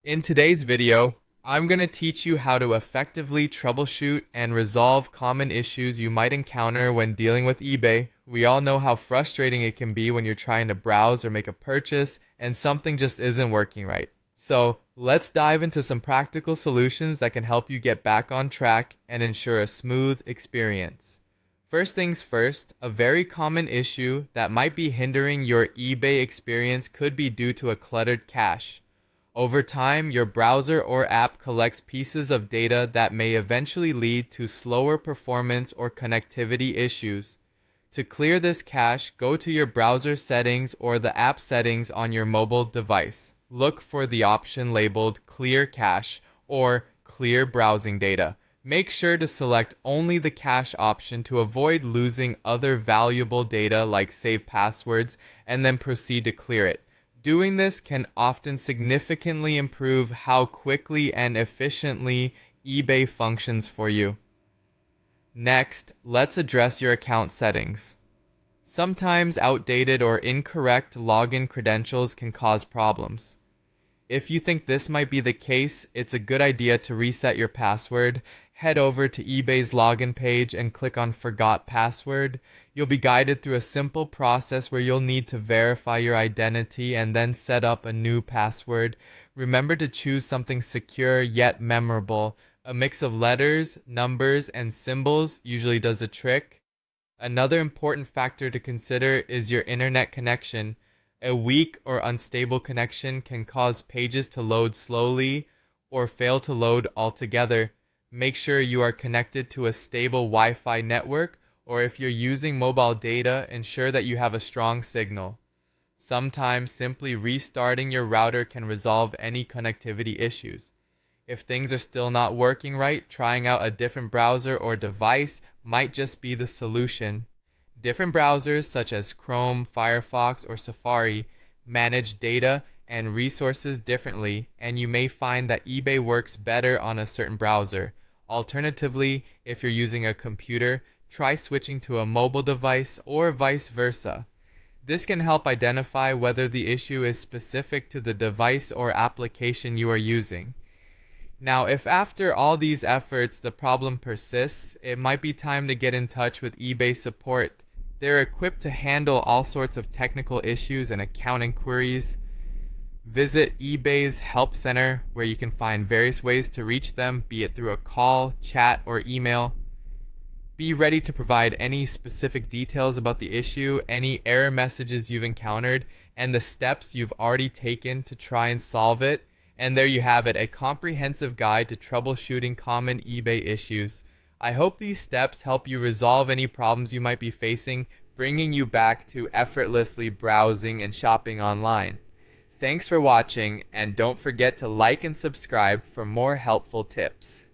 In today's video, I'm going to teach you how to effectively troubleshoot and resolve common issues you might encounter when dealing with eBay. We all know how frustrating it can be when you're trying to browse or make a purchase and something just isn't working right. So, let's dive into some practical solutions that can help you get back on track and ensure a smooth experience. First things first, a very common issue that might be hindering your eBay experience could be due to a cluttered cache. Over time, your browser or app collects pieces of data that may eventually lead to slower performance or connectivity issues. To clear this cache, go to your browser settings or the app settings on your mobile device. Look for the option labeled Clear Cache or Clear Browsing Data. Make sure to select only the cache option to avoid losing other valuable data like saved passwords, and then proceed to clear it. Doing this can often significantly improve how quickly and efficiently eBay functions for you. Next, let's address your account settings. Sometimes outdated or incorrect login credentials can cause problems. If you think this might be the case, it's a good idea to reset your password. Head over to eBay's login page and click on Forgot Password. You'll be guided through a simple process where you'll need to verify your identity and then set up a new password. Remember to choose something secure yet memorable. A mix of letters, numbers, and symbols usually does the trick. Another important factor to consider is your internet connection. A weak or unstable connection can cause pages to load slowly or fail to load altogether. Make sure you are connected to a stable Wi-Fi network, or if you're using mobile data, ensure that you have a strong signal. Sometimes simply restarting your router can resolve any connectivity issues. If things are still not working right, trying out a different browser or device might just be the solution. Different browsers such as Chrome, Firefox, or Safari manage data and resources differently, and you may find that eBay works better on a certain browser. Alternatively, if you're using a computer, try switching to a mobile device or vice versa. This can help identify whether the issue is specific to the device or application you are using. Now, if after all these efforts the problem persists, it might be time to get in touch with eBay support. They're equipped to handle all sorts of technical issues and account inquiries. Visit eBay's Help Center, where you can find various ways to reach them, be it through a call, chat, or email. Be ready to provide any specific details about the issue, any error messages you've encountered, and the steps you've already taken to try and solve it. And there you have it, a comprehensive guide to troubleshooting common eBay issues. I hope these steps help you resolve any problems you might be facing, bringing you back to effortlessly browsing and shopping online. Thanks for watching, and don't forget to like and subscribe for more helpful tips.